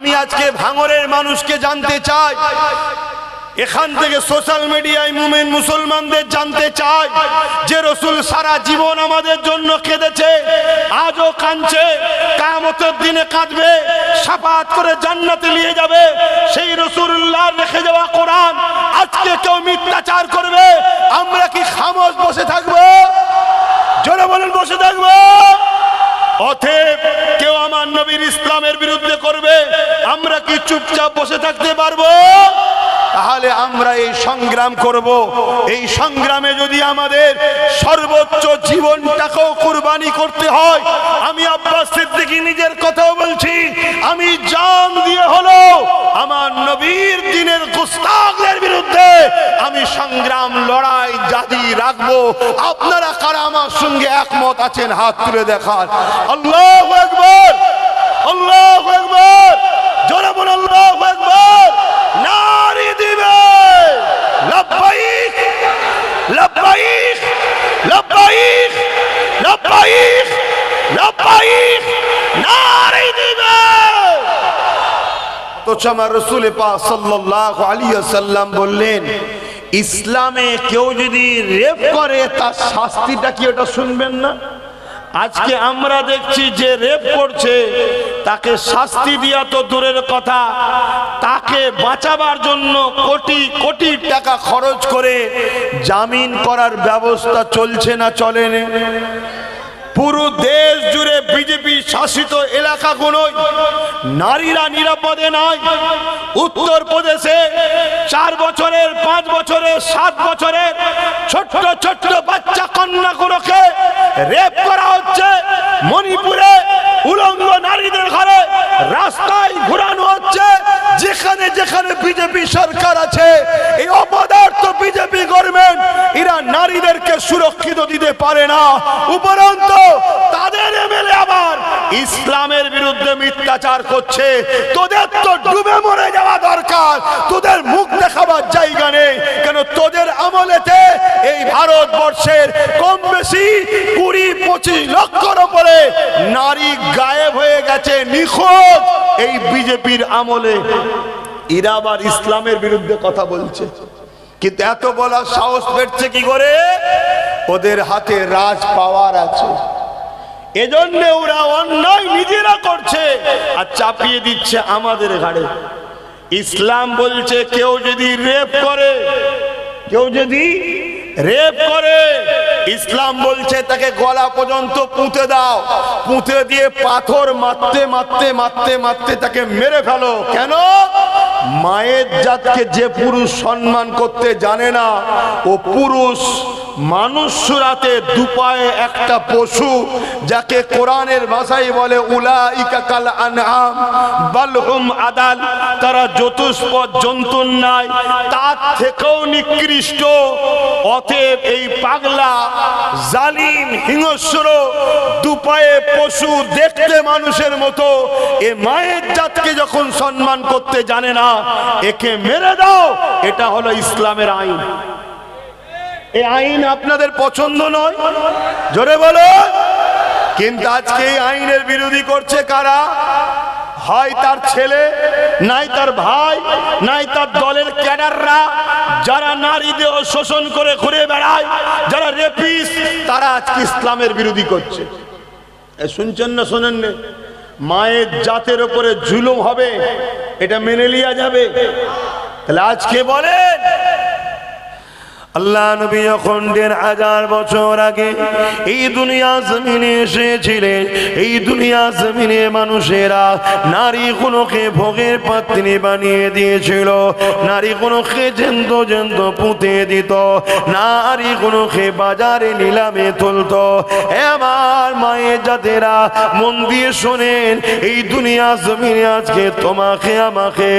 আমি আজকে ভাঙরের মানুষকে জানতে চাই, এখান থেকে সোশ্যাল মিডিয়ায় মুমিন মুসলমানদের জানতে চাই যে রাসূল সারা জীবন আমাদের জন্য কেঁদেছে, আজও কাঁদছে, কিয়ামতের দিনে কাঁদবে, শাফাআত করে জান্নাতে নিয়ে যাবে। সেই রাসূলুল্লাহ রেখে যাওয়া কোরআন আজকে কেউ মিথ্যাচার করবে, আমরা কি খামোশ বসে থাকবো? জোরে বলেন, বসে থাকবো? অতএব কেউ আমার নবীর ইসলামের বিরুদ্ধে করবে, আমরা কি চুপচাপ বসে থাকতে পারবো? তাহলে আমরা এই সংগ্রাম করব। এই সংগ্রামে যদি আমাদের সর্বোচ্চ জীবনটাকেও কুরবানি করতে হয়, আমি আব্বাস সিদ্দিকী নিজের কথাও বলছি, আমি জান দিয়ে হলো আমার নবীর দ্বীনের গুস্তাখদের বিরুদ্ধে আমি সংগ্রাম লড়াই জারি রাখবো। আপনারা কারা আমার সঙ্গে একমত আছেন হাত তুলে দেখান। আল্লাহু আকবার, আল্লাহু আকবার, জোরে বলুন আল্লাহু আকবার। নারে দিবে লব্বাইক লব্বাইক লব্বাইক লব্বাইক লব্বাইক, নারে দিবে। তো আমার রাসূল পাক সাল্লাল্লাহু আলাইহি ওয়াসাল্লাম বললেন, ইসলামে কেউ যদি রেপ করে তার শাস্তিটা কি ওটা শুনবেন না? আজকে আমরা দেখছি যে রেপ করছে তাকে শাস্তি দেওয়া তো দূরের কথা, তাকে বাঁচাবার জন্য কোটি কোটি টাকা খরচ করে জামিন করার ব্যবস্থা চলছে না চলে না? পুরো দেশ জুড়ে বিজেপি শাসিত এলাকাগুলোয় নারীরা নিরাপদে নয়। উত্তর প্রদেশে 4 বছরের 5 বছরের 7 বছরের ছোট্ট ছোট্ট বাচ্চা কন্যাগুলোকে রেপ করা হচ্ছে। মণিপুরে উলঙ্গ নারীদের ঘরে রাস্তায় ঘোরানো হচ্ছে। যেখানে যেখানে বিজেপি সরকার আছে, এই অপদার্থ বিজেপি গভর্নমেন্ট এরা নারীদেরকে সুরক্ষিত দিতে পারে না। উপরন্তু তাদের এমএলএ আবার ইসলামের বিরুদ্ধে মিথ্যাচার করছে। তোদের তো ডুবে মরে যাওয়া দরকার, তোদের মুখ দেখাবার জায়গা নেই। কেন তোদের আমলেতে এই ভারতবর্ষের কম বেশি 20-25 লক্ষর উপরে নারী গায়েব হয়ে গেছে, নিখোঁজ। এই বিজেপির আমলে এরা আবার ইসলামের বিরুদ্ধে কথা বলছে। কিন্তু এত বলার সাহস পেয়েছে কি করে? ওদের হাতে রাজ পাওয়ার আছে, এজন্য ওরা অন্যায় নিজেরা করছে আর চাপিয়ে দিচ্ছে আমাদের ঘাড়ে। ইসলাম বলছে কেউ যদি রেপ করে, কেউ যদি রেপ করে, ইসলাম বলছে তাকে গলা পর্যন্ত পুঁতে দাও, পুঁতে দিয়ে পাথর মারতে মারতে মারতে মারতে তাকে মেরে ফেলো। কেন? মায়ের জাতকে যে পুরুষ সম্মান করতে জানে না, ও পুরুষ মানুষ সুরাতে দুপায়ে একটা পশু, যাকে কোরআনের ভাষায় বলে উলাইকা কাল আনআম বাল হুম আদাল, তারা চতুষ্পদ জন্তুর নাই, তার থেকেও নিকৃষ্ট। অতএব এই পাগলা জালিম হিংস্র দুপায়ে পশু, দেখতে মানুষের মতো, এ মায়ের জাতকে যখন সম্মান করতে জানে না, একে মেরে দাও। এটা হলো ইসলামের আইন। এই আইন আপনাদের পছন্দ নয়, জোরে বলো। কিন্তু আজকে এই আইনের বিরোধী করছে কারা? হয় তার ছেলে, নাই তার ভাই, নাই তার দলের ক্যাডাররা, যারা নারীদের শোষণ করে ঘুরে বেড়ায়, যারা রেপিস্ট, তারা আজকে ইসলামের বিরোধী করছে। শুনছেন না শোনেন না? মায়ের জাতের উপরে জুলুম হবে, এটা মেনে লিয়া যাবে? তাহলে আজকে বলেন, আল্লাহ নবী যখন 1000 বছর আগে এই দুনিয়া জমিনে এসেছিলেন, এই দুনিয়া জমিনে মানুষেরা নারীগুলোকে ভোগের পাত্রী বানিয়ে দিয়েছিল, নারীগুলোকে জ্যান্ত জ্যান্ত পুঁতে দিত, নারীগুলোকে বাজারে নিলামে তুলত। আমার মায়ের জাতেরা মন দিয়ে শোনেন, এই দুনিয়া জমিনে আজকে তোমাকে আমাকে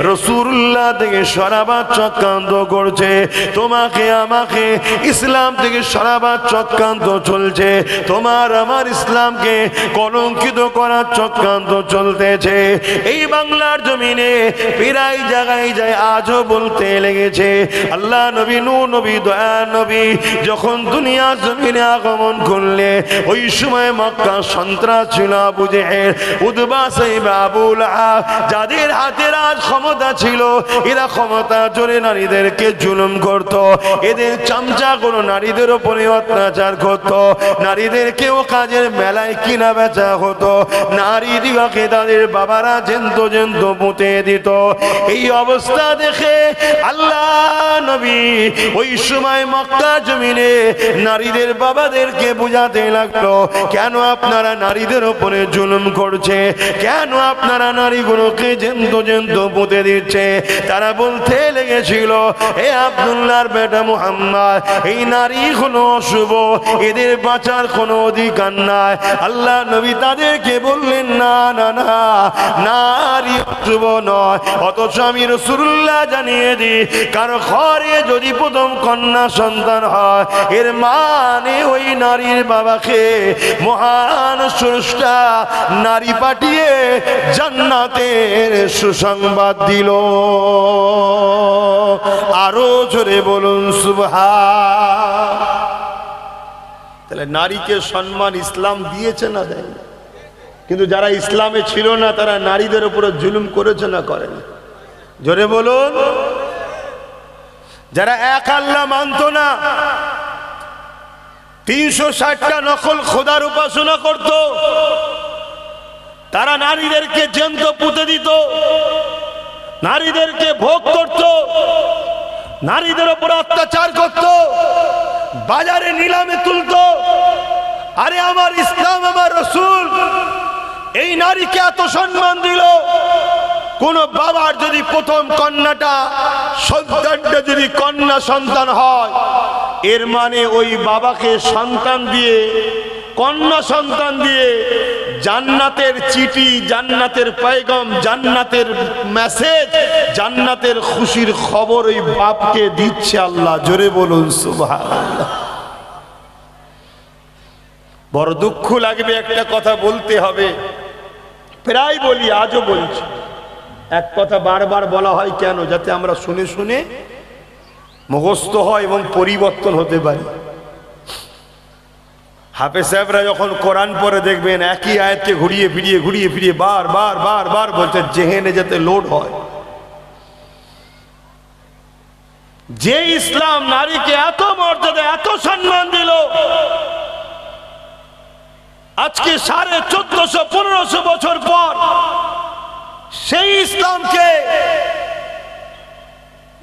রাসূলুল্লাহ থেকে সরাবার চক্রান্ত করছে, তোমাকে আমাকে ইসলাম থেকে সরাবার চক্রান্ত চলছে, তোমার আমার ইসলামকে কলঙ্কিত করার চক্রান্ত চলতেছে। এই বাংলার জমিনে প্রায় জায়গায় যায় আজও বলতে লেগেছে। আল্লাহ নবী নূহ নবী দয়া নবী যখন দুনিয়ার জমিনে আগমন করলে ওই সময় মক্কা সন্ত্রাস ছিল, আবু জেহেল, উতবা, সাইবা, আবু লাহাব, যাদের হাতে রাজ ক্ষমতা ছিল, এরা ক্ষমতা জোরে নারীদেরকে জুলুম করত, এদের চামচা কোনো নারীদের উপরে অত্যাচার করত, নারীদেরকেও কাজের মেলায় কিনা বেচা হতো, নারী দিগকে তাদের বাবারা জেন্ত জেন্ত পুঁতে দিত। এই অবস্থা দেখে আল্লাহ নবী ওই সময় মক্কা জমিনে নারীদের বাবাদেরকে বুঝাতে লাগলো, কেন আপনারা নারীদের উপরে জুলুম করছে, কেন আপনারা নারীগুলোকে জেন্ত জেন্ত পুঁতে দিচ্ছে। তারা বলতে লেগেছিল, হে আব্দুল্লাহর বেটা মুহাম্মদ, এই নারী কোনো অশুভ, এদের বাঁচার কোনো অধিকার নাই। আল্লাহ নবী তাদেরকে বললেন, না না না, নারী অশুভ নয়। অথচ আমি রাসূলুল্লাহ জানিয়ে দিই, কারো ঘরে যদি প্রথম কন্যা সন্তান হয়, এর মানে ওই নারীর বাবাকে মহান স্রষ্টা নারী পাঠিয়ে জান্নাতের সুসংবাদ দিল। আরো জোরে বলুন সুবহান। তাহলে নারীকে সম্মান ইসলাম দিয়েছে না দেয়? কিন্তু যারা ইসলামে ছিল না তারা নারীদের উপরে জুলুম করেছে না করেন? জোরে বলুন। যারা এক আল্লাহ মানত না, 360টা নকল খোদার উপাসনা করত, তারা নারীদেরকে জ্যান্ত পুঁতে দিত, নারীদেরকে ভোগ করত, নারীদের উপর অত্যাচার করত, বাজারে নিলামে তুলত। আরে আমার ইসলাম, আমার রাসূল এই নারীকে এত সম্মান দিল। কোন বাবার যদি প্রথম কন্যাটা সন্তানটা যদি কন্যা সন্তান হয়, এর মানে ওই বাবাকে সন্তান দিয়ে, কন্যা সন্তান দিয়ে জান্নাতের চিঠি, জান্নাতের পয়গাম, জান্নাতের মেসেজ, জান্নাতের খুশির খবর ওই বাপকে দিচ্ছে আল্লাহ। জোরে বলুন সুবহানাল্লাহ। বড় দুঃখ লাগবে, একটা কথা বলতে হবে, প্রায় বলি, আজও বলছি। এক কথা বারবার বলা হয় কেন? যাতে আমরা শুনে শুনে মুখস্থ হয় এবং পরিবর্তন হতে পারি। হাফেজ সাহেবরা যখন কোরআন পড়ে দেখবেন একই আয়াতকে ঘুরিয়ে ফিরিয়ে বার বার বার বার বলছে, জেহেনে যাতে লোড হয়। যে ইসলাম নারীকে এত মর্যাদা, এত সম্মান দিল, আজকে 1450-1500 বছর পর সেই ইসলামকে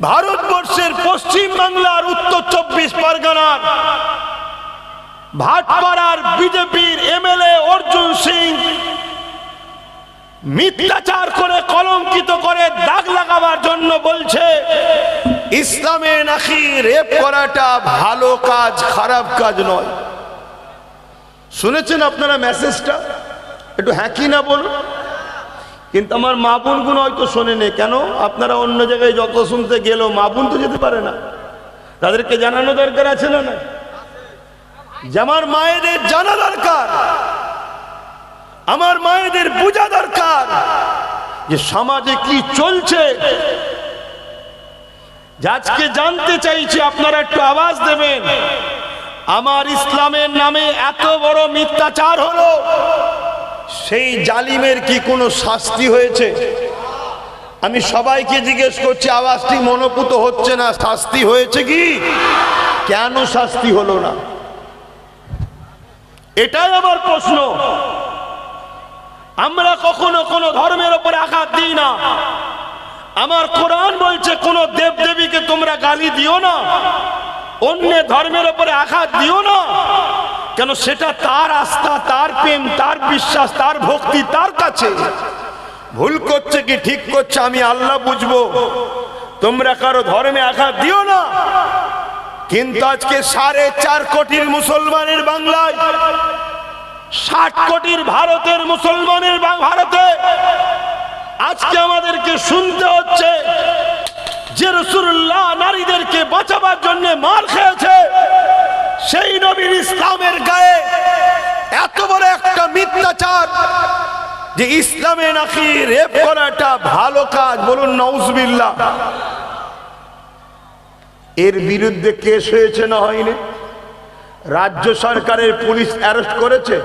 ভারতবর্ষের পশ্চিম বাংলার উত্তর 24 পরগনার ভাটপাড়ার বিজেপির এমএলএ অর্জুন সিং মিথ্যাচার করে, কলঙ্কিত করে, দাগ লাগাবার জন্য বলছে ইসলামে নাকি রেপ করাটা ভালো কাজ, খারাপ কাজ নয়। শুনেছেন আপনারা মেসেজটা? একটু হ্যাঁ কি না বলুন। কিন্তু আমার মা বোনগুলো হয়তো শোনেনি। কেন? আপনারা অন্য জায়গায় যত শুনতে গেলেও মা বোন তো যেতে পারে না, তাদেরকে জানানো দরকার আছে না? না, যে আমার মায়েদের জানা দরকার, আমার মায়েদের বোঝা দরকার যে সমাজে কি চলছে। আজকে জানতে চাইছি, আপনারা একটু আওয়াজ দেবেন। আমার ইসলামের নামে এত বড় মিথ্যাচার হলো, সেই জালিমের কি কোনো শাস্তি হয়েছে? আমি সবাইকে জিজ্ঞেস করছি, আওয়াজটি মনোপুত হচ্ছে না, শাস্তি হয়েছে কি? কেন শাস্তি হলো না? এটাই আমার প্রশ্ন। আমরা কখনো কোনো ধর্মের উপরে আঘাত দিই না। আমার কোরআন বলছে কোন দেবদেবীকে তোমরা গালি দিও না, অন্য ধর্মের উপরে আঘাত দিও না। কেন? সেটা তার আস্থা, তার প্রেম, তার বিশ্বাস, তার ভক্তি তার কাছে। ভুল করছে কি ঠিক করছে আমি আল্লাহ বুঝবো, তোমরা কারো ধর্মে আঘাত দিও না। কিন্তু আজকে 4.5 কোটির মুসলমানের বাংলায়, 60 কোটির ভারতের মুসলমানের ভারতে আজকে আমাদেরকে শুনতে হচ্ছে যে রাসূলুল্লাহ নারীদেরকে বাঁচাবার জন্য মার খেয়েছে, সেই নবীর ইসলামের গায়ে এত বড় একটা মিথ্যাচার যে ইসলামে নাকি রেপ করাটা ভালো কাজ, বলুন নাউজুবিল্লাহ। এর বিরুদ্ধে কেস হয়েছে না হয়নি? রাজ্য সরকারের পুলিশ অ্যারেস্ট করেছে,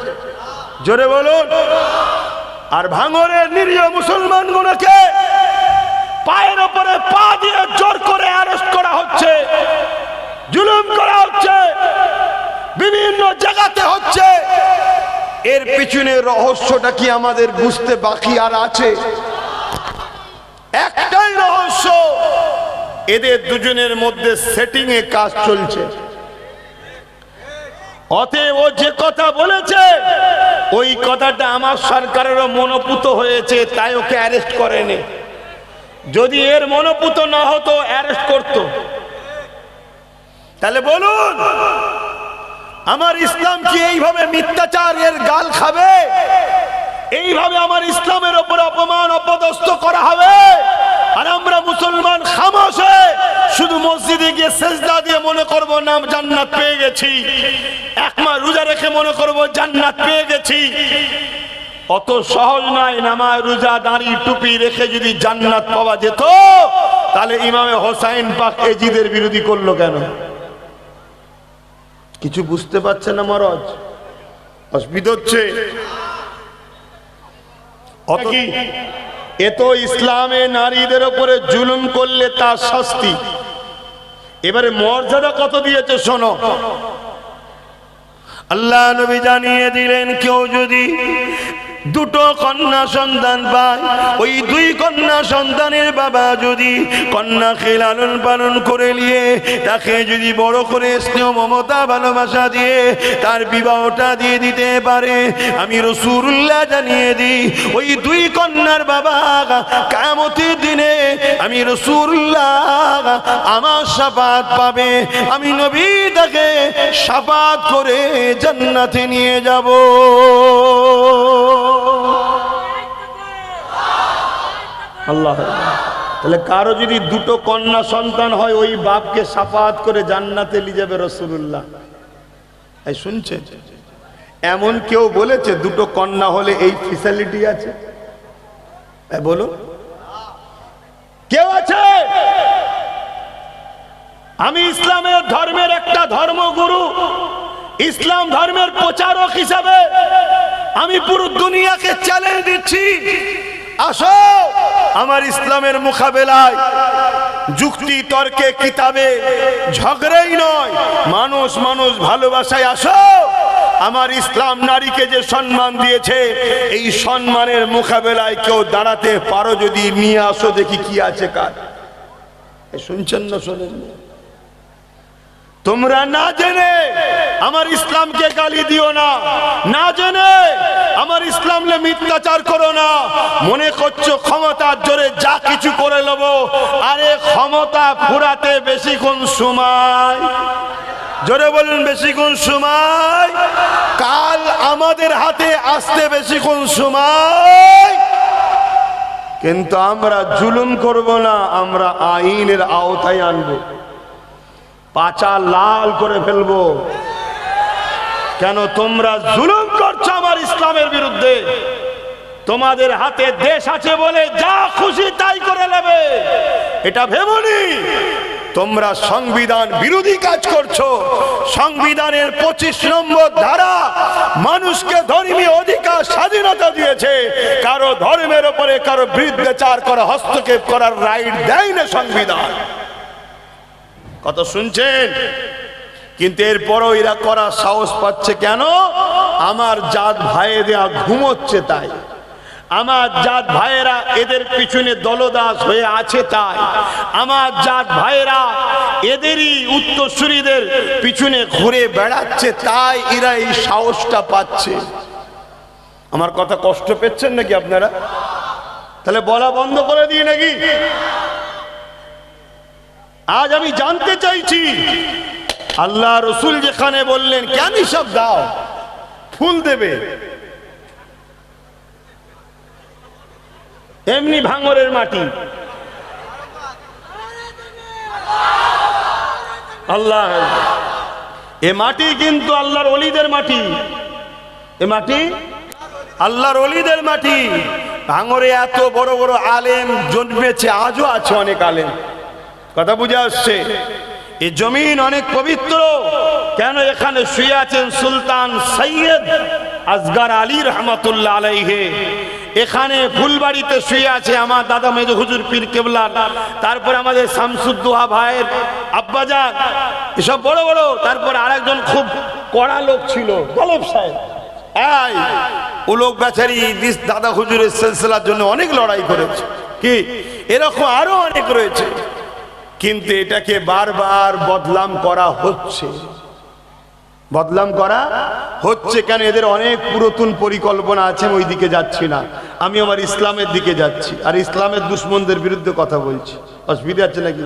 জোরে বলুন। আর ভাঙড়ের নিরীহ মুসলমানগুলোকে পায়ের উপরে পা দিয়ে জোর করে অ্যারেস্ট করা হচ্ছে, জুলুম করা হচ্ছে, বিভিন্ন জায়গাতে হচ্ছে। এর পিছনে রহস্যটা কি আমাদের বুঝতে বাকি আর আছে? একটাই রহস্য, এদের দুজনের মধ্যে সেটিং এ কাজ চলছে। অতএব ও যে কথা বলেছে ওই কথাটা আমার সরকারেরও মনোপুত হয়েছে, তাই ওকে অ্যারেস্ট করেনি। যদি এর মনোপুত না হতো অ্যারেস্ট করত। তাহলে বলুন, আমার ইসলাম কি এইভাবে মিথ্যাচার এর গাল খাবে? এইভাবে আমার ইসলামের উপর অপমান অপদস্থ করা হবে? আর আমরা মুসলমান খামোশে শুধু মসজিদে গিয়ে সেজদা দিয়ে মনে করব না জান্নাত পেয়ে গেছি, এক মাস রোজা রেখে মনে করব জান্নাত পেয়ে গেছি। অত সহজ নয়। নামাজ রোজা দাঁড়ি টুপি রেখে যদি জান্নাত পাওয়া যেত, তাহলে ইমামে হোসাইন পাক এজিদের বিরোধী করলো কেন? কিছু বুঝতে পারছে না মহারাজ? অসুবিধা হচ্ছে। এ তো ইসলামে নারীদের উপরে জুলুম করলে তার শাস্তি। এবারে মর্যাদা কত দিয়েছে শোনো। আল্লাহ নবী জানিয়ে দিলেন, কেউ যদি দুটো কন্যা সন্তান পায়, ওই দুই কন্যা সন্তানের বাবা যদি কন্যাকে লালন পালন করে নিয়ে তাকে যদি বড় করে স্নেহ মমতা ভালোবাসা দিয়ে তার বিবাহটা দিয়ে দিতে পারে, আমি রাসূলুল্লাহ জানিয়ে দিই, ওই দুই কন্যার বাবা কিয়ামতের দিনে আমি রাসূলুল্লাহ আমার শাফাত পাবে। আমি নবী তাকে শাফাত করে জান্নাতে নিয়ে যাব। আল্লাহ। তাহলে কারো যদি দুটো কন্যা সন্তান হয়, ওই বাপকে শাফাত করে জান্নাতে নিয়ে যাবে রাসূলুল্লাহ। এই শুনছেন? এমন কেউ বলেছে দুটো কন্যা হলে এই ফ্যাসিলিটি আছে? বলো, কেউ আছে? আমি ইসলামের ধর্মের একটা ধর্মগুরু, ইসলাম ধর্মের প্রচারক হিসাবে আমি পুরো দুনিয়াকে চ্যালেঞ্জ দিচ্ছি, আসো আমার ইসলামের মোকাবেলায় যুক্তি তর্কে কিতাবে ঝগড়াই নয়, মানুষ মানুষ ভালোবাসায় আসো। আমার ইসলাম নারীকে যে সম্মান দিয়েছে, এই সম্মানের মোকাবেলায় কেউ দাঁড়াতে পারো যদি নিয়ে আসো, দেখি কি আছে কার। শুনছেন না শোনেন? তোমরা না জেনে আমার ইসলামকে গালি দিও না, না জেনে আমার ইসলামে মিথ্যাচার করো না। মনে করছো ক্ষমতার জোরে যা কিছু করে নেব। আরে ক্ষমতা ফুরাতে বেশিক্ষণ সময়, জোরে বলুন বেশিক্ষণ সময়, কাল আমাদের হাতে আসতে বেশিক্ষণ সময়। কিন্তু আমরা জুলুম করব না, আমরা আইনের আওতায় আনবো, পাছা লাল করে ফেলবো। কেন তোমরা জুলুম করছো আমার ইসলামের বিরুদ্ধে? তোমাদের হাতে দেশ আছে বলে যা খুশি তাই করে নেবে, এটা ভেবোনি। তোমরা সংবিধান বিরোধী কাজ করছো। সংবিধানের 25 নম্বর ধারা মানুষকে ধর্মীয় অধিকার স্বাধীনতা দিয়েছে, কারো ধর্মের উপরে কারো বিরুদ্ধাচার করা, হস্তক্ষেপ করার রাইট দেয় না সংবিধান। কত শুনছেন? কিন্তু এরপরও এরা করার সাহস পাচ্ছে কেন? আমার জাত ভাইয়েরা ঘুমোচ্ছে তাই, আমার জাত ভাইয়েরা এদের পিছনে দলদাস হয়ে আছে তাই, আমার জাত ভাইয়েরা এদেরই উত্তরসূরিদের পিছনে ঘুরে বেড়াচ্ছে তাই এরা এই সাহসটা পাচ্ছে। আমার কথা কষ্ট পেচ্ছেন নাকি আপনারা? তাহলে বলা বন্ধ করে দিয়ে নাকি? আজ আমি জানতে চাইছি, আল্লাহ রসুল যেখানে বললেন কেন সব দাও, ফুল দেবে, এমনি ভাঙরের মাটি আল্লাহ। এ মাটি কিন্তু আল্লাহর ওলিদের মাটি, এ মাটি আল্লাহর ওলিদের মাটি। ভাঙরে এত বড় বড় আলেম জন্মেছে, আজও আছে অনেক আলেম। কথা বুঝে আসছে? এই জমিন অনেক পবিত্র। কেন? এখানে শুয়ে আছেন সুলতান সৈয়দ আসগর আলী রহমতুল্লাহ আলাইহি। এখানে ফুলবাড়িতে শুয়ে আছে আমার দাদা মেজো হুজুর পীর কেবলা। তারপরে আমাদের শামসুদ্দোহা ভাইয়ের আব্বাজান, এসব বড় বড়। তারপরে আরেকজন খুব কড়া লোক ছিল গালেব সাহেব। ও লোক বেচারি দাদা হুজুরের সিলসিলার জন্য অনেক লড়াই করেছে। কি এরকম আরো অনেক রয়েছে, কিন্তু এটাকে বারবার বদনাম করা হচ্ছে, বদনাম করা হচ্ছে। কেন? এদের অনেক পুরাতন পরিকল্পনা আছে। ওই দিকে যাচ্ছি না, আমি আমার ইসলামের দিকে যাচ্ছি, আর ইসলামের দুশ্মনদের বিরুদ্ধে কথা বলছি। অসুবিধা আছে নাকি?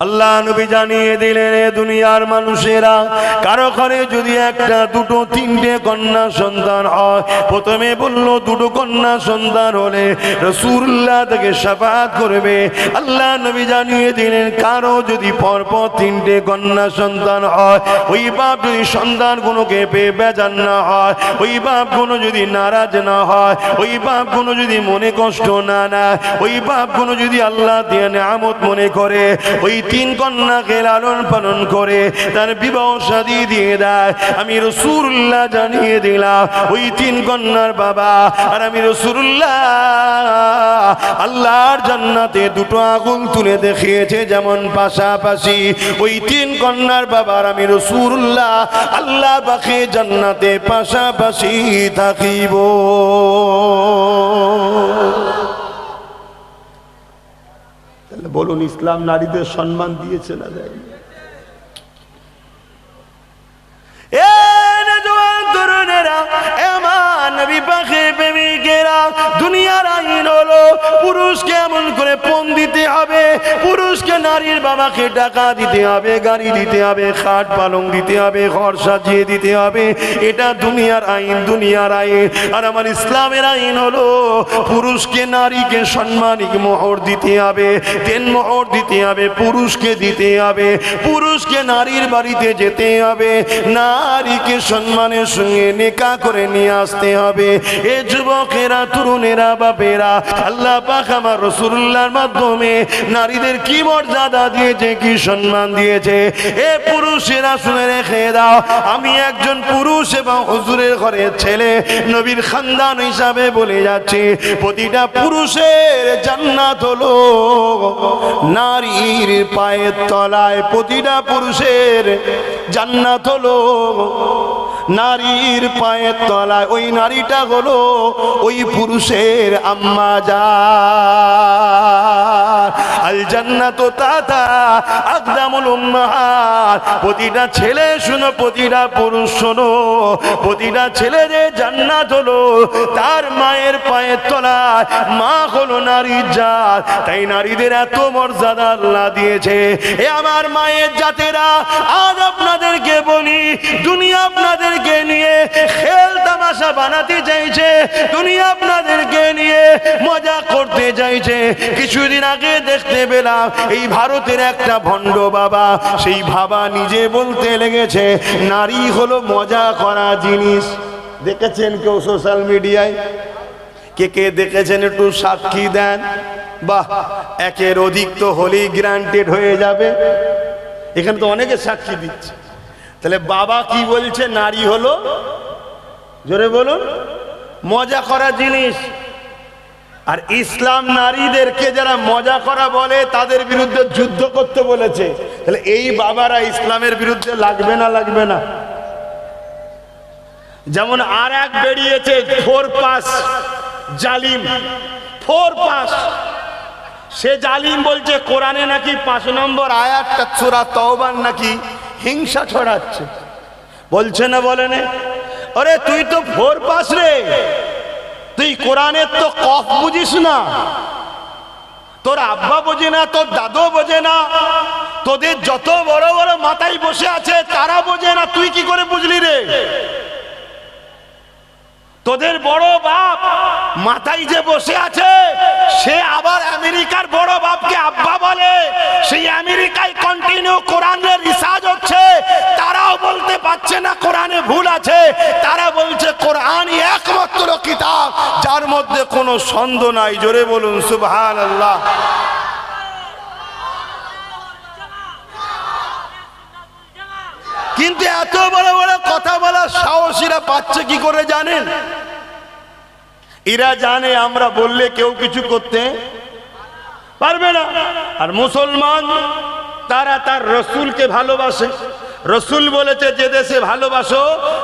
আল্লাহ নবী জানিয়ে দিলেন, দুনিয়ার মানুষেরা কারো ঘরে যদি একটা দুটো তিনটে কন্যা সন্তান হয়, প্রথমে বলল দুটো কন্যা সন্তান হলে রাসূলুল্লাহ তাকে শাফাআত করবে। আল্লাহ নবী জানিয়ে দিলেন, কারো যদি পরপর তিনটে কন্যা সন্তান হয়, ওই বাপ যদি সন্তানগুলোকে পেয়ে বেজান না হয়, ওই বাপগুলো যদি নারাজ না হয়, ওই বাপগুলো যদি মনে কষ্ট না নেয়, ওই বাপগুলো যদি আল্লাহ দিয়ে নিয়ামত মনে করে, ওই তিন কন্যাকে লালন পালন করে তার বিবাহ শাদী দিয়ে দেয়, আমি রাসূলুল্লাহ জানিয়ে দিলাম ওই তিন কন্যার বাবা আর আমি রাসূলুল্লাহ আল্লাহর জান্নাতে দুটো আগুন তুলে দেখিয়েছে যেমন পাশাপাশি, ওই তিন কন্যার বাবা আর আমি রাসূলুল্লাহ আল্লাহ পাকে জান্নাতে পাশাপাশি থাকিব। বলুন, ইসলাম নারীদের সম্মান দিয়েছে না দেয়নি? দুনিয়ার আইন হলো পুরুষকে এমন করে পণ দিতে হবে, পুরুষকে নারীর বাবাকে টাকা দিতে হবে, গাড়ি দিতে হবে, খাট পালং দিতে হবে, ঘর সাজিয়ে দিতে হবে। এটা দুনিয়ার আইন, দুনিয়ার আইন। আর আমার ইসলামের আইন হলো পুরুষকে নারীকে সম্মানিক মোহর দিতে হবে, তেন মোহর দিতে হবে, পুরুষকে দিতে হবে, পুরুষকে নারীর বাড়িতে যেতে হবে, নারীকে সম্মানের সঙ্গে নেকা করে নিয়ে আসতে হবে। এ যুবকেরা, তরুণেরা, বাপেরা, আল্লাহ পাক আমার রাসূলুল্লাহর মাধ্যমে নারীদের কি মর্যাদা দিয়েছে, কি সম্মান দিয়েছে। এ পুরুষেরা শুনে রেখে দাও, আমি একজন পুরুষ এবং হুজুরের ঘরের ছেলে, নবীর খানদান হিসাবে বলে যাচ্ছি, প্রতিটা পুরুষের জান্নাত হলো নারীর পায়ের তলায়। প্রতিটা পুরুষের জান্নাত হলো নারীর পায়ের তলায়। ওই নারীটা হলো ওই পুরুষের আম্মা জান। আল জান্নাতু তাতা আকদামুল উম্মাহাত। প্রতিটা ছেলে শুনো, প্রতিটা পুরুষ শোনো, প্রতিটা ছেলেদের জান্নাত হলো তার মায়ের পায়ের তলায়। মা হলো নারীর জাত, তাই নারীদের এত মর্যাদা আল্লাহ দিয়েছে। এ আমার মায়ের জাতেরা, আজ আপনাদেরকে বলি, দুনিয়া আপনাদেরকে নিয়ে খেল তামাশা বানাতে চাইছে, দুনিয়া আপনাদেরকে নিয়ে মজা করতে চাইছে। কিছুদিন আগে দেখতে পেলাম এই ভারতের একটা ভণ্ড বাবা, সেই বাবা নিজে বলতে লেগেছে নারী হলো মজা করা জিনিস। দেখেছেন কেউ সোশ্যাল মিডিয়ায়? কে কে দেখেছেন একটু সাক্ষী দেন। বাহ, একের অধিক তো হলেই গ্রান্টেড হয়ে যাবে। এখানে তো অনেকে সাক্ষী দিচ্ছে। তাহলে বাবা কি বলছে? নারী হলো, জোরে বলুন, মজা করা জিনিস। আর ইসলাম নারীদেরকে যারা মজা করা বলে তাদের বিরুদ্ধে যুদ্ধ করতে বলেছে। তাহলে এই বাবারা ইসলামের বিরুদ্ধে লাগবে না? লাগবে না? যেমন আর এক বেরিয়েছে ফোর পাস জালিম, ফোর পাস। সে জালিম বলছে কোরআনে নাকি 5 নম্বর আয়াতটা সূরা তাওবার নাকি হিংসা ছড়াচ্ছে। বলছে না? বলে না? আরে তুই তো ফোর পাস রে, তুই কোরআনের তো কফ বুঝিস না, তোর আব্বা বোঝে না, তোর দাদু বোঝে না, তোদের যত বড় বড় মাথায় বসে আছে তারা বোঝে না, তুই কি করে বুঝলি রে? তোদের বড় বাপ মাথায় যে বসে আছে সে আবার আমেরিকার বড় বাপকে আব্বা বলে, সেই আমেরিকায় কন্টিনিউ কোরআনের রিসার্চ হচ্ছে, তারাও বলতে পারছে না কোরআনে ভুল আছে, তারা বলছে কোরআনই একমাত্র কিতাব যার মধ্যে কোনো সন্দেহ নাই। জোরে বলুন সুবহানাল্লাহ। কিন্তু এত বড় বড় কথা বলার সাহসীরা পাচ্ছে কি করে জানেন? এরা জানে আমরা বললে কেউ কিছু করতে পারবে না। আর মুসলমান তারা তার রসুলকে ভালোবাসে। রসুল বলেছে যে দেশে ভালোবাসো,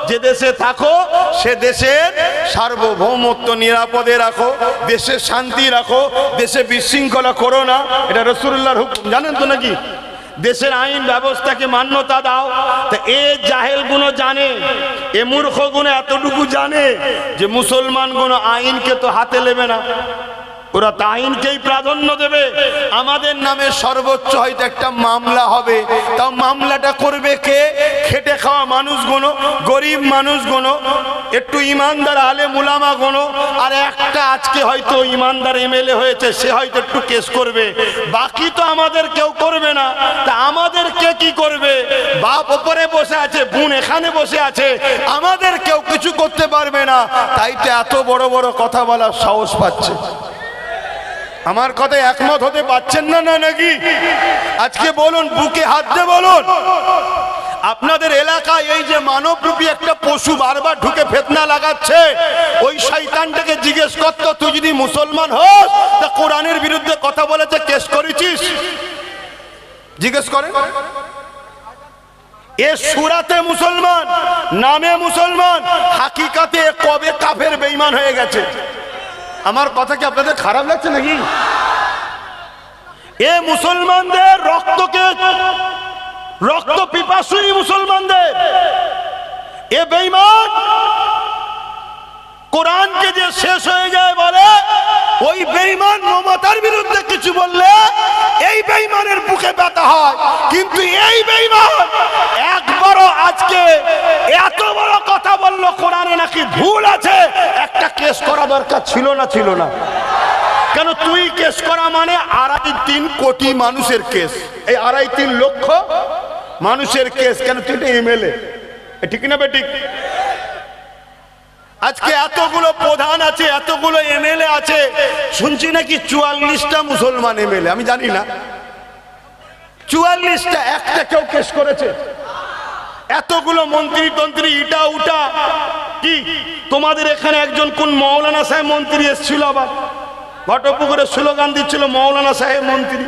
যে দেশে থাকো, সে দেশের সার্বভৌমত্ব নিরাপদে রাখো, দেশের শান্তি রাখো, দেশে বিশৃঙ্খলা করো না। এটা রসুল্লাহর হুকুম, জানেন তো নাকি? দেশের আইন ব্যবস্থাকে মান্যতা দাও। তা এ জাহেল গুলো জানে, এ মূর্খ গুলো এতটুকু জানে যে মুসলমান গুলো আইনকে তো হাতে নেবে না, ওরা তা আইনকেই প্রাধান্য দেবে। আমাদের নামে সর্বোচ্চ হয়তো একটা মামলা হবে, তাও মামলাটা করবে কে? খেটে খাওয়া মানুষগুলো, গরিব মানুষগুলো, একটু ইমানদার আলেম উলামা গুলো। আর একটা আজকে হয়তো ইমানদার এমএলএ হয়েছে, সে হয়তো একটু কেস করবে, বাকি তো আমাদের কেউ করবে না। তা আমাদের কে কি করবে? বাপ ওপরে বসে আছে, বোন এখানে বসে আছে, আমাদের কেউ কিছু করতে পারবে না। তাই তো এত বড় বড় কথা বলার সাহস পাচ্ছে। আমার কথায় একমত হতে পারছেন না নাকি? আজকে বলুন, বুকে হাত দিয়ে বলুন, আপনাদের এলাকায় এই যে মানবরূপী একটা পশু বারবার ঢুকে ফিতনা লাগাচ্ছে, ওই শয়তানটাকে জিজ্ঞেস করতো, তুই যদি মুসলমান হোস তা কোরআনের বিরুদ্ধে কথা বলেছে, কেস করেছিস? জিজ্ঞেস করেন। এ সুরাতে মুসলমান, নামে মুসলমান, হাকিকাতে কবে কাফের বেঈমান হয়ে গেছে। আমার কথা কি আপনাদের খারাপ লাগছে নাকি? এ মুসলমানদের রক্তকে, রক্ত পিপাসুই মুসলমানদের, এ বেঈমান কোরআনকে যে শেষ হয়ে যায় বলে, ওই বেঈমান মমতার বিরুদ্ধে কিছু বললে এই বেঈমানের বুকে ব্যথা হয়। কিন্তু এই বেঈমান একবারও আজকে এত বড় কথা বললো কোরআনে নাকি ভুল আছে, একটা কেস করা দরকার ছিল না? ছিল না কেন? তুই কেস করা মানে 2.5-3 কোটি মানুষের কেস, এই 2.5-3 লক্ষ মানুষের কেস। কেন? তুই তো এমএলএ, ঠিক না বেঠিক? আজকে এতগুলো প্রধান আছে, এতগুলো এমএলএ আছে, শুনছি নাকি 44টা মুসলমান এমএলএ। আমি জানি না 44টা, একটা কেউ কেস করেছে? এতগুলো মন্ত্রী তন্ত্রী, ইটা উটা কি তোমাদের এখানে একজন কোন মৌলানা সাহেব মন্ত্রী এসেছিল, আবার ঘটপুকুরে স্লোগান দিচ্ছিল মৌলানা সাহেব মন্ত্রী,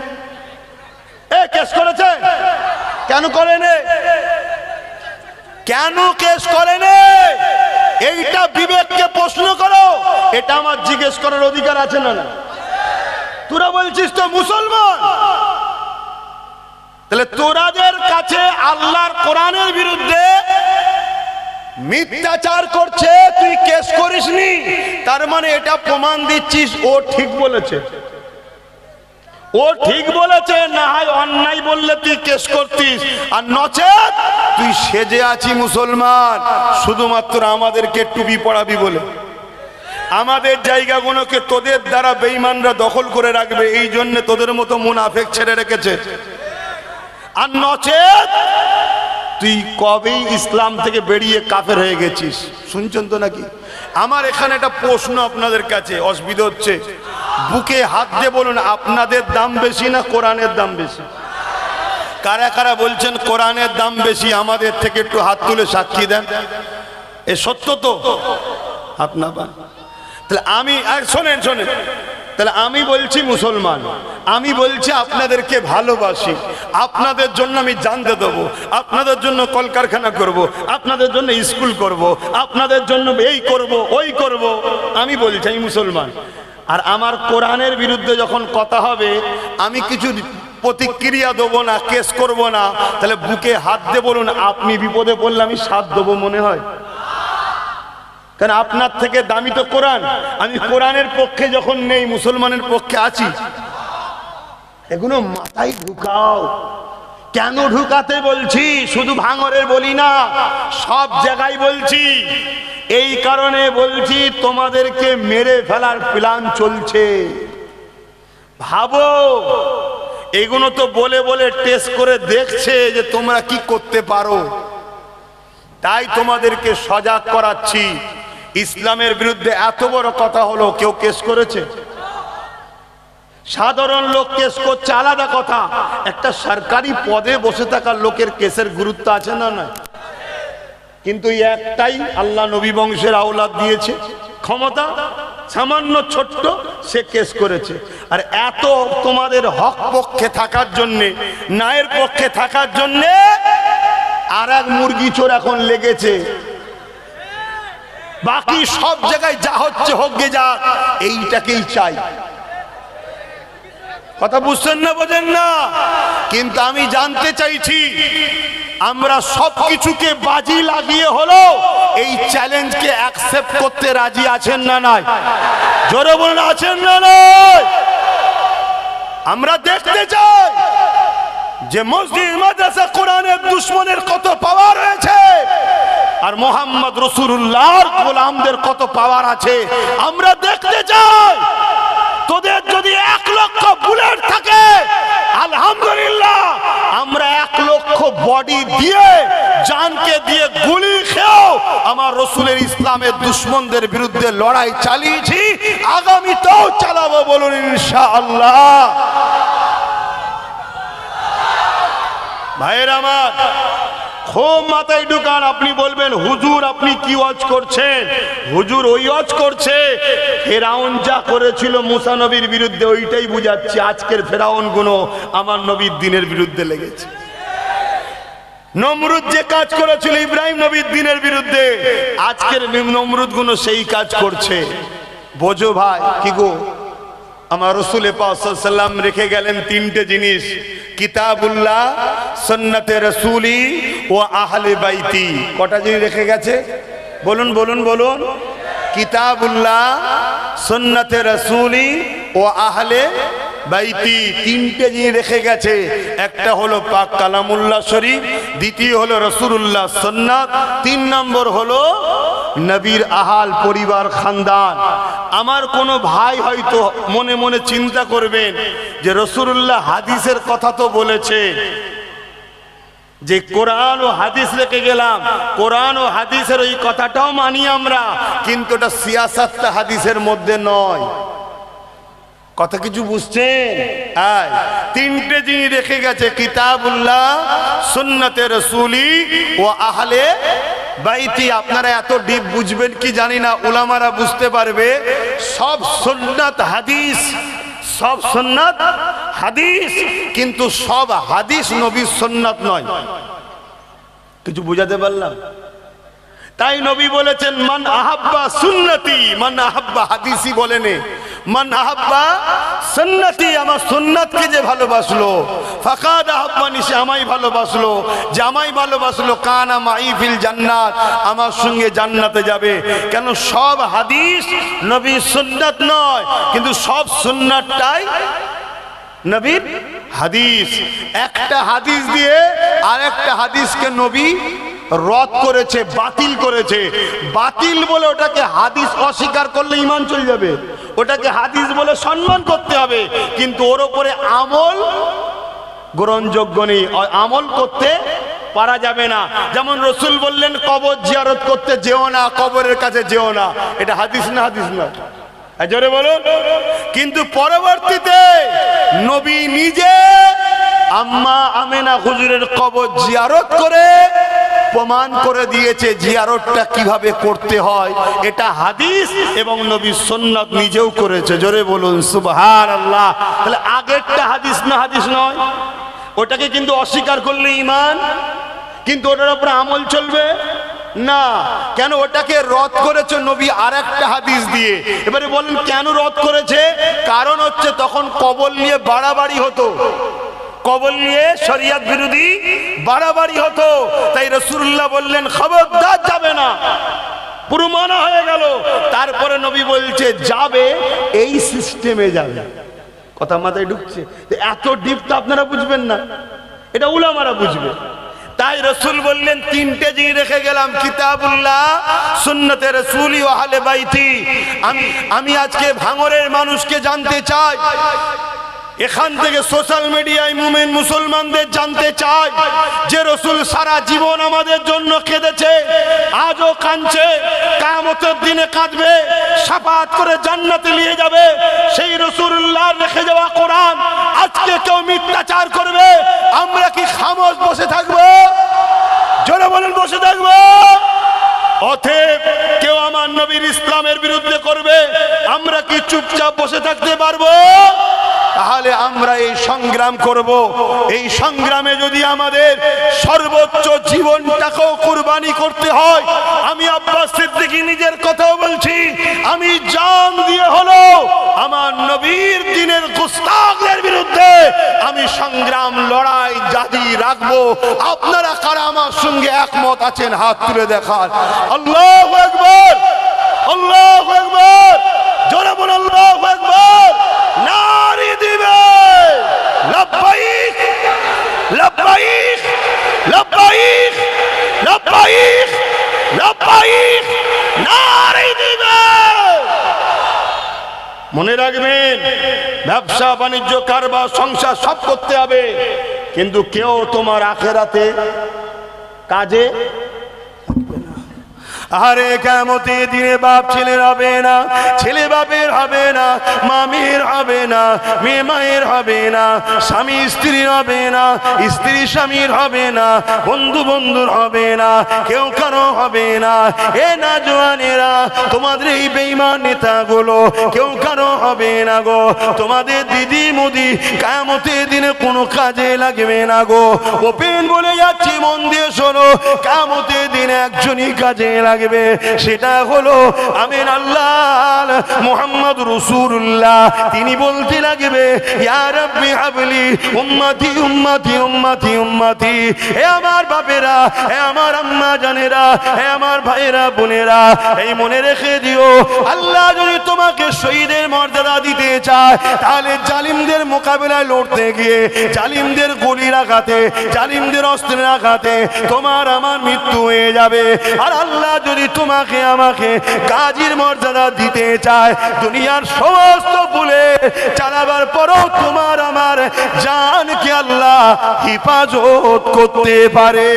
এ কেস করেছে? কেন করেনি? কেন কেস করেনি? এইটা বিবেককে প্রশ্ন করো, এটা আমার জিজ্ঞেস করার অধিকার আছে না? তোরা বলছিস তো মুসলমান, তাহলে তোরাদের কাছে আল্লাহর কোরআনের বিরুদ্ধে মিথ্যাচার করছে, তুই কেস করিসনি, তার মানে এটা প্রমাণ দিচ্ছিস ও ঠিক বলেছে। ও ঠিক বলেছে, না হয় অন্যায় বললে তুই কেস করতিস, আর নচেত তুই সেজে আছি মুসলমান শুধুমাত্র আমাদেরকে টুপি পড়াবি বলে। আমাদের জায়গাগুলোকে তোদের দ্বারা বেঈমানরা দখল করে রাখবে, এই জন্য তোদের মতো মুনাফিক ছেড়ে রেখেছে। আর নচেত তুই কবেই ইসলাম থেকে বেরিয়ে কাফের হয়ে গেছিস। শুনছেন তো নাকি? আমার এখানে একটা প্রশ্ন আপনাদের কাছে, অসুবিধা হচ্ছে, বুকে হাত দিয়ে বলুন, আপনাদের দাম বেশি না কোরআনের দাম বেশি? কারা কারা বলছেন কোরআনের দাম বেশি? আমাদের থেকে একটু হাত তুলে সাক্ষী দেন। এ সত্য তো? আপনার তাহলে আমি, শোনেন শোনেন, তাহলে আমি বলছি মুসলমান, আমি বলছি আপনাদেরকে ভালোবাসি, আপনাদের জন্য আমি জানতে দেবো, আপনাদের জন্য কলকারখানা করব, আপনাদের জন্য স্কুল করব, আপনাদের জন্য এই করব ওই করব, আমি বলছি আমি মুসলমান। আর আমার কোরআনের বিরুদ্ধে যখন কথা হবে, আমি কিছু প্রতিক্রিয়া দেবো না, কেস করব না। তাহলে বুকে হাত দিয়ে বলুন, আপনি বিপদে পড়লে আমি সাথ দেবো মনে হয়? কারণ আপনার থেকে দামি তো কোরআন। আমি কোরআনের পক্ষে যখন নেই, মুসলমানের পক্ষে আছি। এগুলো মাথায় ঢুকাও। কেন ঢুকাতে বলছি? শুধু ভাঙরের বলি না, সব জায়গায় বলছি। এই কারণে বলছি তোমাদেরকে মেরে ফেলার প্ল্যান চলছে। ভাবো, এগুলো তো বলে বলে টেস্ট করে দেখছে যে তোমরা কি করতে পারো, তাই তোমাদেরকে সজাগ করাচ্ছি। ইসলামের বিরুদ্ধে এত বড় কথা হলো, কেউ কেস করেছে? সাধারণ লোক কেস করছে আলাদা কথা, একটা সরকারি পদে বসে থাকা লোকের কেসের গুরুত্ব আছে না নয়? কিন্তু একটাই আল্লাহ নবী বংশের আওলাদ দিয়েছে ক্ষমতা, সামান্য ছোট্ট, সে কেস করেছে। আর এত তোমাদের হক পক্ষে থাকার জন্যে, ন্যায়ের পক্ষে থাকার জন্যে আর এক মুরগি চোর এখন লেগেছে। বাকি সব জায়গায় যা হচ্ছে হোক গে যা, এইটাকেই চাই। কথা বুঝছেন না, বোঝেন না? কিন্তু আমি জানতে চাইছি, আমরা সবকিছুকে বাজি লাগিয়ে হলো এই চ্যালেঞ্জকে অ্যাকসেপ্ট করতে রাজি আছেন না নাই? জোরে বলুন, আছেন না নাই? আমরা দেখতে চাই যে মসজিদ মাদ্রাসা কোরআনের দুশমনের কত পাওয়ার রয়েছে, আর মোহাম্মদ রাসূলুল্লাহর গোলামদের কত পাওয়ার আছে আমরা দেখতে চাই। তোদের যদি 1 লক্ষ বুলেট থাকে, আলহামদুলিল্লাহ, আমরা 1 লক্ষ বডি দিয়ে, জানকে দিয়ে গুলি খেয়েও আমার রাসূলের ইসলামের দুশমনদের বিরুদ্ধে লড়াই চালিয়েছি, আগামীতেও চালাবো। বলুন ইনশাআল্লাহ। ভাইয়ের আমার, খুব মাথায় ঢুকান। আপনি বলবেন হুজুর আপনি কি ওয়াজ করছেন? হুজুর ওই ওয়াজ করছে ফেরাউন যা করেছিল মুসা নবীর বিরুদ্ধে, ওইটাই বুঝাচ্ছি। আজকের ফেরাউন গুলো আমার নবীর দিনের বিরুদ্ধে লেগেছে। নমরুদ যে কাজ করেছিল ইব্রাহিম নবীর দিনের বিরুদ্ধে, আজকের নমরুদ গুলো সেই কাজ করছে। বোঝো ভাই, কি গো, আমার রাসূল পাক সাল্লাল্লাহু আলাইহি ওয়াসাল্লাম রেখে গেলেন 3টে জিনিস: কিতাবুল্লাহ, সুন্নতে রাসূলি ও আহলে বাইতি। কটা জিনিস রেখে গেছে? বলুন বলুন বলুন। কিতাবুল্লাহ, সুন্নতে রাসূলি ও আহলে বাইতি, 3টে জিনিস রেখে গেছে। একটা হলো পাক কালামুল্লাহ শরীফ, দ্বিতীয় হলো রাসূলুল্লাহ সুন্নাত, 3 নম্বর হলো নবীর আহাল পরিবার খানদান। আমার কোনো ভাই হয়তো মনে মনে চিন্তা করবেন যে রাসূলুল্লাহ হাদিসের কথা তো বলেছে, যে কোরআন ও হাদিস রেখে গেলাম, কোরআন ও হাদিসের ওই কথাটাও মানি আমরা, কিন্তু এটা সিয়াসাতটা হাদিসের মধ্যে নয়। কথা কিছু বুঝছেন? 3টে জিনিস রেখে গেছে: কিতাবুল্লাহ, সুন্নতে রাসূলি ও আহলে বাইতি। আপনারা এত ডিপ বুঝবেন কি জানি না, উলামারা বুঝতে পারবে। সব সুন্নাত হাদিস, সব সুন্নাত হাদিস, কিন্তু সব হাদিস নবীর সুন্নাত নয়। কিছু বুঝাতে পারলাম? তাই নবী বলেছেন মান আহাব্বা সুন্নতি, মান আহাব্বা হাদিসি বলেনে, মান আহাব্বা সুন্নতি, আমার সুন্নাতকে যে ভালোবাসলো, ফাকাদ আহাব্বানি, সে আমায় ভালোবাসলো, যে আমায় ভালোবাসলো, কানা মাই ফিল জান্নাত, আমার সঙ্গে জান্নাতে যাবে। কেন? সব হাদিস নবীর সুন্নাত নয়, কিন্তু সব সুন্নাতটাই নবীর হাদিস। একটা হাদিস দিয়ে আরেকটা হাদিসকে নবী রদ করেছে, বাতিল করেছে। বাতিল বলে ওটাকে হাদিস অস্বীকার করলে ঈমান চলে যাবে, ওটাকে হাদিস বলে সম্মান করতে হবে, কিন্তু ওর উপরে আমল গ্রহণযোগ্য নেই, আমল করতে পারা যাবে না। যেমন রাসূল বললেন কবর জিয়ারত করতে যেও না, কবরের কাছে যেও না, এটা হাদিস না? হাদিস না, জোরে বলুন। কিন্তু পরবর্তীতে নবী নিজে আম্মা আমেনা হুজুরের কবর জিয়ারত করে প্রমাণ করে দিয়েছে জিয়ারতটা কিভাবে করতে হয়। এটা হাদিস এবং নবী সুন্নাত নিজেও করেছে। জোরে বলুন সুবহানাল্লাহ। তাহলে আগেরটা হাদিস না? হাদিস নয়, ওটাকে কিন্তু অস্বীকার করলে ঈমান, কিন্তু ওটার উপরে আমল চলবে না। কেন? ওটাকে রদ করেছে নবী আরেকটা হাদিস দিয়ে। এবারে বলেন কেন রদ করেছে? কারণ হচ্ছে তখন কবর নিয়ে বাড়াবাড়ি হতো, কবর নিয়ে শরিয়ত বিরোধী বাড়াবাড়ি হতো। তাই রাসূলুল্লাহ বললেন খবরদার যাবে না, পুরো মানা হয়ে গেল। তারপরে নবী বলছে যাবে, এই সিস্টেমে যাবে। কথা মাথায় ঢুকছে? এত ডিপ তো আপনারা বুঝবেন না, এটা উলামারা বুঝবে। তাই রাসূল বললেন তিনটে জিনিস রেখে গেলাম, কিতাবুল্লাহ, সুন্নতে রাসূলি ও আহলে বাইতি। আমি আজকে ভাঙরের মানুষকে জানতে চাই, এখান থেকে সোশ্যাল মিডিয়ায় মুমিন মুসলমানদের জানতে চাই যে রাসূল সারা জীবন আমাদের জন্য কেঁদেছে, আজও কাঁদছে, কিয়ামতের দিনে কাঁদবে, শাফাআত করে জান্নাতে নিয়ে যাবে। সেই রাসূলুল্লাহ রেখে যাওয়া কোরআন আজকে কেউ মিথ্যাচার করবে, আমরা কি খামোশ বসে থাকবো? জোরে বলেন, বসে থাকবো? অতএব কেউ আমার নবীর ইসলামের বিরুদ্ধে করবে, আমরা কি চুপচাপ বসে থাকতে পারবো? তাহলে আমরা এই সংগ্রাম করব। এই সংগ্রামে যদি আমাদের সর্বোচ্চ জীবনটাকেও কুরবানি করতে হয়, আমি আব্বাস সিদ্দিকী নিজের কথাও বলছি, আমি জান দিয়ে হলো আমার নবীর দ্বীনের গুস্তাখদের বিরুদ্ধে আমি সংগ্রাম লড়াই জারি রাখবো। আপনারা কারা আমার সঙ্গে একমত আছেন? হাত তুলে দেখান। আল্লাহু আকবার, আল্লাহু আকবার, জোরে বলুন আল্লাহু আকবার। নারে দিবে লব্বাইক লব্বাইক লব্বাইক লব্বাইক লব্বাইক, নারে দিবে। মনে রাখবেন, ব্যবসা বাণিজ্য কারবার সংসার সব করতে হবে, কিন্তু কেউ তোমার আখেরাতে কাজে আরে কিয়ামতের দিনে বাপ ছেলের হবে না, ছেলে বাপের হবে না, মামির হবে না, মেয়ে মায়ের হবে না, স্বামী স্ত্রীর হবে না, স্ত্রী স্বামীর হবে না, বন্ধু বন্ধুর হবে না, কেউ কারো হবে না। এ না জওয়ানেরা, তোমাদের এই বেঈমান নেতাগুলো কেউ কারো হবে না গো। তোমাদের দিদি মুদি কিয়ামতের দিনে কোনো কাজে লাগবে না গো। ওপেন বলে যাচ্ছি, মন দিয়ে শোনো, কিয়ামতের দিনে একজনই কাজে লাগবে, সেটা হলো আমিন আল্লাহ মুহাম্মদ রাসূলুল্লাহ। তিনি বলতে লাগবে, ইয়া রাব্বি হাবলি উম্মতি উম্মতি উম্মতি উম্মতি। হে আমার বাপেরা, হে আমার আম্মা জানেরা, হে আমার ভাইরা বোনেরা, এই মনে রেখে দিও, আল্লাহ যদি তোমাকে শহীদের মর্যাদা দিতে চায়, তাহলে জালিমদের মোকাবিলায় লড়তে গিয়ে, জালিমদের গুলির আঘাতে, জালিমদের অস্ত্রের আঘাতে তোমার আমার মৃত্যু হয়ে যাবে। আর আল্লাহ যদি তোমাকে আমাকে গাজীর মর্যাদা দিতে চায়, দুনিয়ার সমস্ত ভুলে চালাবার পরও তোমার আমার জানকে আল্লাহ হিফাজত করতে পারে।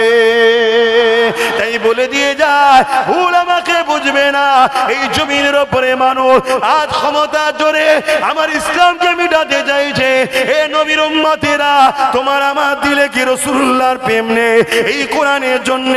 তাই বলে দিয়ে যায়, ভুল আমাকে বুঝবে না। এই জমিনের উপরে মানুষ আজ ক্ষমতা জোরে আমার ইসলামকে মিটাতে চাইছে। এ নবীর উম্মতেরা, তোমার আমার দিলে কি রাসূলুল্লাহর প্রেম নেই? এই কোরআনের জন্য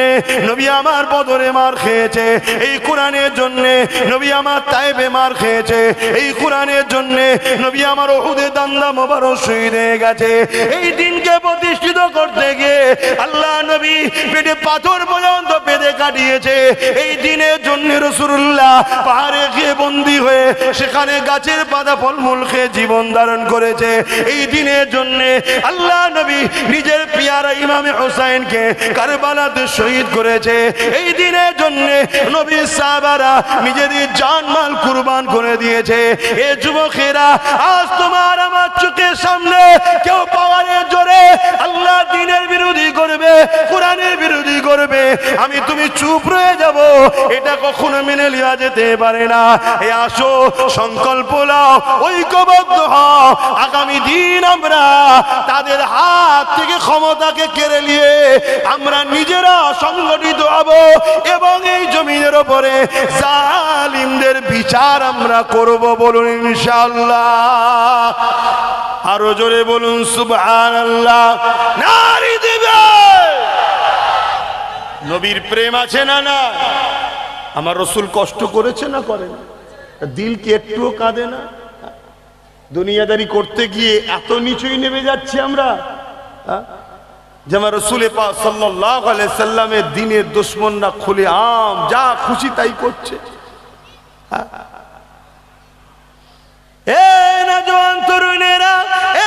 নবী আমার বদরে মার খেয়েছে, এই কোরআনের জন্য নবী আমার তায়েবে মার খেয়েছে, এই কোরআনের জন্য নবী আমার উহুদে দান্দা মোবারক শহীদ হয়ে গেছে। এই দিনকে প্রতিষ্ঠিত করতে গিয়ে আল্লাহ নবী পেটে পাথর পর্যন্ত পেতে কাটিয়েছে। এই দিনের জন্য রাসূলুল্লাহ পাহাড়ে গিয়ে বন্দী হয়ে সেখানে গাছের পাতা ফলমূল খেয়ে জীবন ধারণ করেছে। এই দিনের জন্য আল্লাহ নবী নিজের পিয়ারা ইমামে হোসাইনকে কারবালাতে শহীদ করেছে। এই দিনের জন্য নবী সাহাবারা নিজেদের জানমাল কুরবান করে দিয়েছে। এ যুবকেরা, আজ তোমার আমার চোখের সামনে কেউ পাওয়ারের জোরে আল্লাহ দ্বীনের বিরোধী করবে, কোরআনের বিরোধী করবে, আমি তুমি চুপ রয়ে যাব, এটা কখনো মেনে নেওয়া যেতে পারে না। এ আসো, সংকল্প নাও, ঐক্যবদ্ধ হও, আগামী দিন আমরা তাদের হাত থেকে ক্ষমতাকে কেড়ে নিয়ে আমরা নিজেরা সংগঠিত হব এবং এই জমিনের উপরে জালিমদের বিচার আমরা করব। বলুন ইনশাআল্লাহ। আরো জোরে বলুন সুবহানাল্লাহ। নারী দিবে। নবীর প্রেম আছে না? না। আমার রাসূল কষ্ট করেছে না করেন? দিল কি একটুও কাঁদে না? দুনিয়াদারি করতে গিয়ে এত নিচুই নেমে যাচ্ছি আমরা, যেমন রাসূল পাক সাল্লাল্লাহু আলাইহি সাল্লামের দ্বীনের দুশমনরা খুলে আম যা খুশি তাই করছে। এ নওজোয়ান তরুণেরা,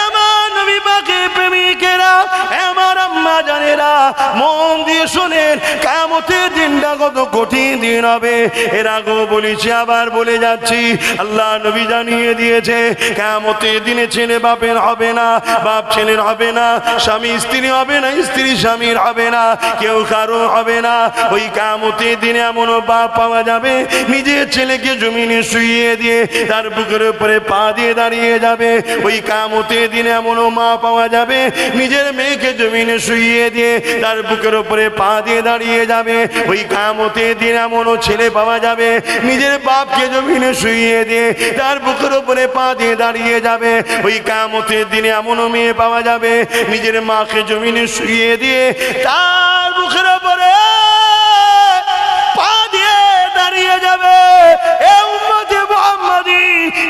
আমার নবী পাকের প্রেমিকেরা, আমার আম্মা জানেরা, মন দিয়ে শুনেন, কিয়ামতের দিনটা কত কঠিন দিন হবে। এর আগেও বলেছি, আবার বলে যাচ্ছি, আল্লাহ নবী জানিয়ে দিয়েছে কিয়ামতের দিনে ছেলে বাপের হবে না, বাপ ছেলের হবে না, স্বামী স্ত্রী হবে না, স্ত্রী স্বামীর হবে না, কেউ কারো হবে না। ওই কিয়ামতের দিনে এমন বাপ পাওয়া যাবে নিজের ছেলেকে জমিনে শুইয়ে দিয়ে তার বুকের উপরে পা দিয়ে দাঁড়িয়ে যাবে। ওই কিয়ামতের দিনে এমন মা পাওয়া যাবে নিজের মেয়েকে জমিনে শুইয়ে দিয়ে তার বুকের উপরে পা দিয়ে দাঁড়িয়ে যাবে। ওই কিয়ামতের দিনে এমন ছেলে পাওয়া যাবে নিজের বাপকে জমিনে শুইয়ে দিয়ে তার বুকের উপরে পা দিয়ে দাঁড়িয়ে যাবে। ওই কিয়ামতের দিনে এমন মেয়ে পাওয়া যাবে নিজের মাকে জমিনে শুইয়ে দিয়ে তার বুকের উপরে পা দিয়ে দাঁড়িয়ে যাবে। এ উম্মতে মুহাম্মাদি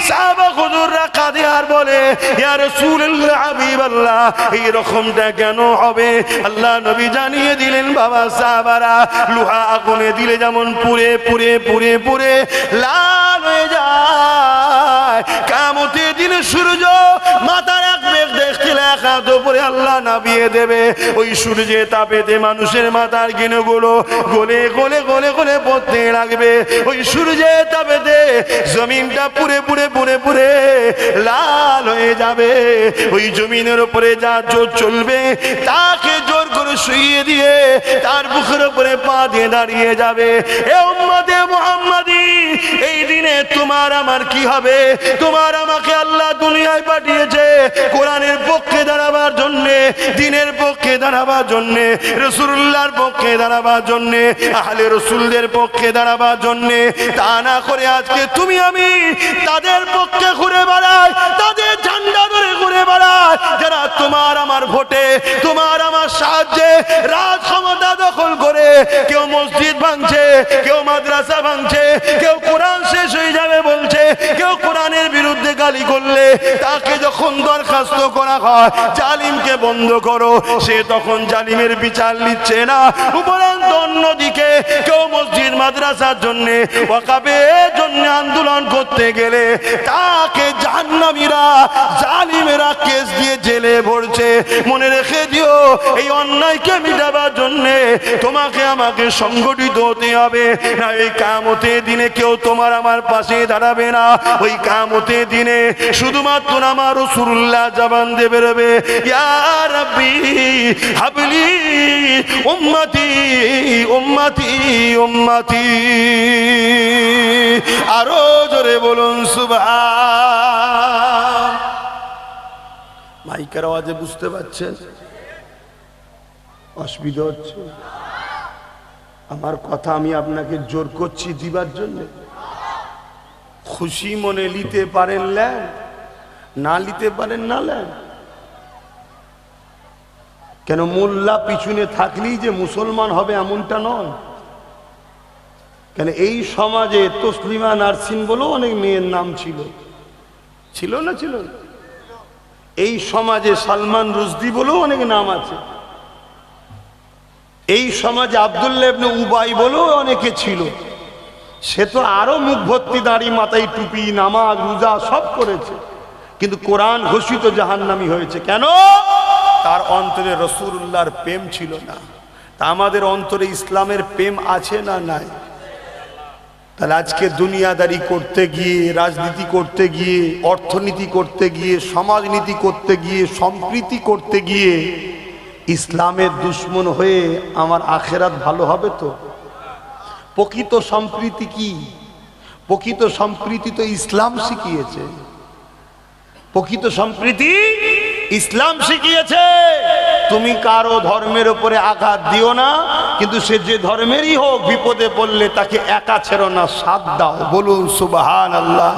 সাহাবা হুজুররা কাঁদে আর বলে, ইয়া রাসূলুল্লাহ, হাবিবাল্লাহ, এই রকমটা কেন হবে? আল্লাহ নবী জানিয়ে দিলেন, বাবা সাহাবারা, লোহা আগুনে দিলে যেমন পুড়ে পুড়ে পুড়ে পুড়ে লাল হয়ে যায়, কিয়ামতের দিনে সূর্য মাথার এক মেঘ দেখতে এক হাত উপরে আল্লাহ নামিয়ে দেবে। ওই সূর্যের তাপেতে মানুষের মাথার গিনুগুলো গলে গলে গলে গলে পড়তে লাগবে। ওই সূর্যের তাপেতে জমিনটা পুড়ে পুড়ে পুড়ে পুড়ে লাল হয়ে যাবে। ওই জমিনের উপরে যা জোর চলবে তাকে জোর করে শুইয়ে দিয়ে তার বুকের উপরে পা দিয়ে দাঁড়িয়ে যাবে। এ উম্মতে মুহাম্মাদি, এই দিনে তোমার আমার কি হবে? তোমার আমাকে আল্লাহ দুনিয়ায় পাঠিয়েছে কোরআনের পক্ষে দাঁড়াবার জন্যে, দিনের পক্ষে দাঁড়াবার জন্যে, রাসূলুল্লাহর পক্ষে দাঁড়াবার জন্যে, আহলে রাসূলদের পক্ষে দাঁড়াবার জন্যে। তা না করে আজকে তুমি আমি তাদের পক্ষে ঘুরে বেড়াই, তাদের ঝান্ডা ধরে ঘুরে বেড়াই যারা তোমার আমার ভোটে, তোমার আমার সাহায্যে রাজ ক্ষমতা দখল করে কেউ মসজিদ ভাঙছে, কেউ মাদ্রাসা ভাঙছে, কেউ কোরআন শেষ হয়ে যাবে বলছে, কেউ কোরআনের বিরুদ্ধে গালি করলে তাকে যখন দরখাস্ত করা হয় জালিমকে বন্ধ করো, সে তখন জালিমের বিচার নিচ্ছে না। উপরন্ত অন্যদিকে কেউ মসজিদ মাদ্রাসার জন্য, ওয়াকাফের জন্য আন্দোলন করতে গেলে তাকে জাহান্নামীরা জালিমেরা কেস দিয়ে জেলে ভরছে। মনে রেখে দিও, এই অন্যায়কে মিটাবার জন্য তোমাকে আমাকে সংগঠিত হতে হবে, না এই কিয়ামতের দিনে কেউ তোমার আমার পাশে দাঁড়াবে না। ওই কিয়ামতের দিনে শুধুমাত্র আমার রাসূলুল্লাহ জবান দিয়ে বেরোবে, ইয়া রাব্বি হাবলি উম্মতি উম্মতি উম্মতি। আরো জোরে বলুন সুবহান। মাইকের আওয়াজে বুঝতে পারছেন অসুবিধা হচ্ছে? আমার কথা আমি আপনাকে জোর করছি দিবার জন্য। খুশি মনে নিতে পারেন নেন, না নিতে পারেন না নেন। কেন মোল্লা পিছনে থাকলেই যে মুসলমান হবে এমনটা নয়। কেন এই সমাজে তসলিমা নার্সিন বলেও অনেক মেয়ের নাম ছিল, ছিল না ছিল না? এই সমাজে সালমান রুশদি বলেও অনেক নাম আছে। এই সমাজে আব্দুল্লাহ ইবনে উবাই বলেও অনেকে ছিল। সে তো আরো মুখ ভর্তি দাড়ি, মাথায় টুপি, নামাজ রোজা সব করেছে, কিন্তু কোরআন ঘোষিত জাহান্নামী হয়েছে। কেন? তার অন্তরে রাসূলুল্লাহর প্রেম ছিল না। তা আমাদের অন্তরে ইসলামের প্রেম আছে না নাই? তাহলে আজকে দুনিয়াদারি করতে গিয়ে, রাজনীতি করতে গিয়ে, অর্থনীতি করতে গিয়ে, সমাজনীতি করতে গিয়ে, সম্প্রীতি করতে গিয়ে ইসলামের দুশ্মন হয়ে আমার আখেরাত ভালো হবে তো? প্রকৃত সম্প্রীতি কি? প্রকৃত সম্প্রীতি তো ইসলাম শিখিয়েছে। প্রকৃত সম্প্রীতি ইসলাম শিখিয়েছে। তুমি কারো ধর্মের উপরে আঘাত দিও না, কিন্তু সে যে ধর্মেরই হোক বিপদে পড়লে তাকে একা ছেড়ো না, সাথ দাও। বলুন সুবহানাল্লাহ।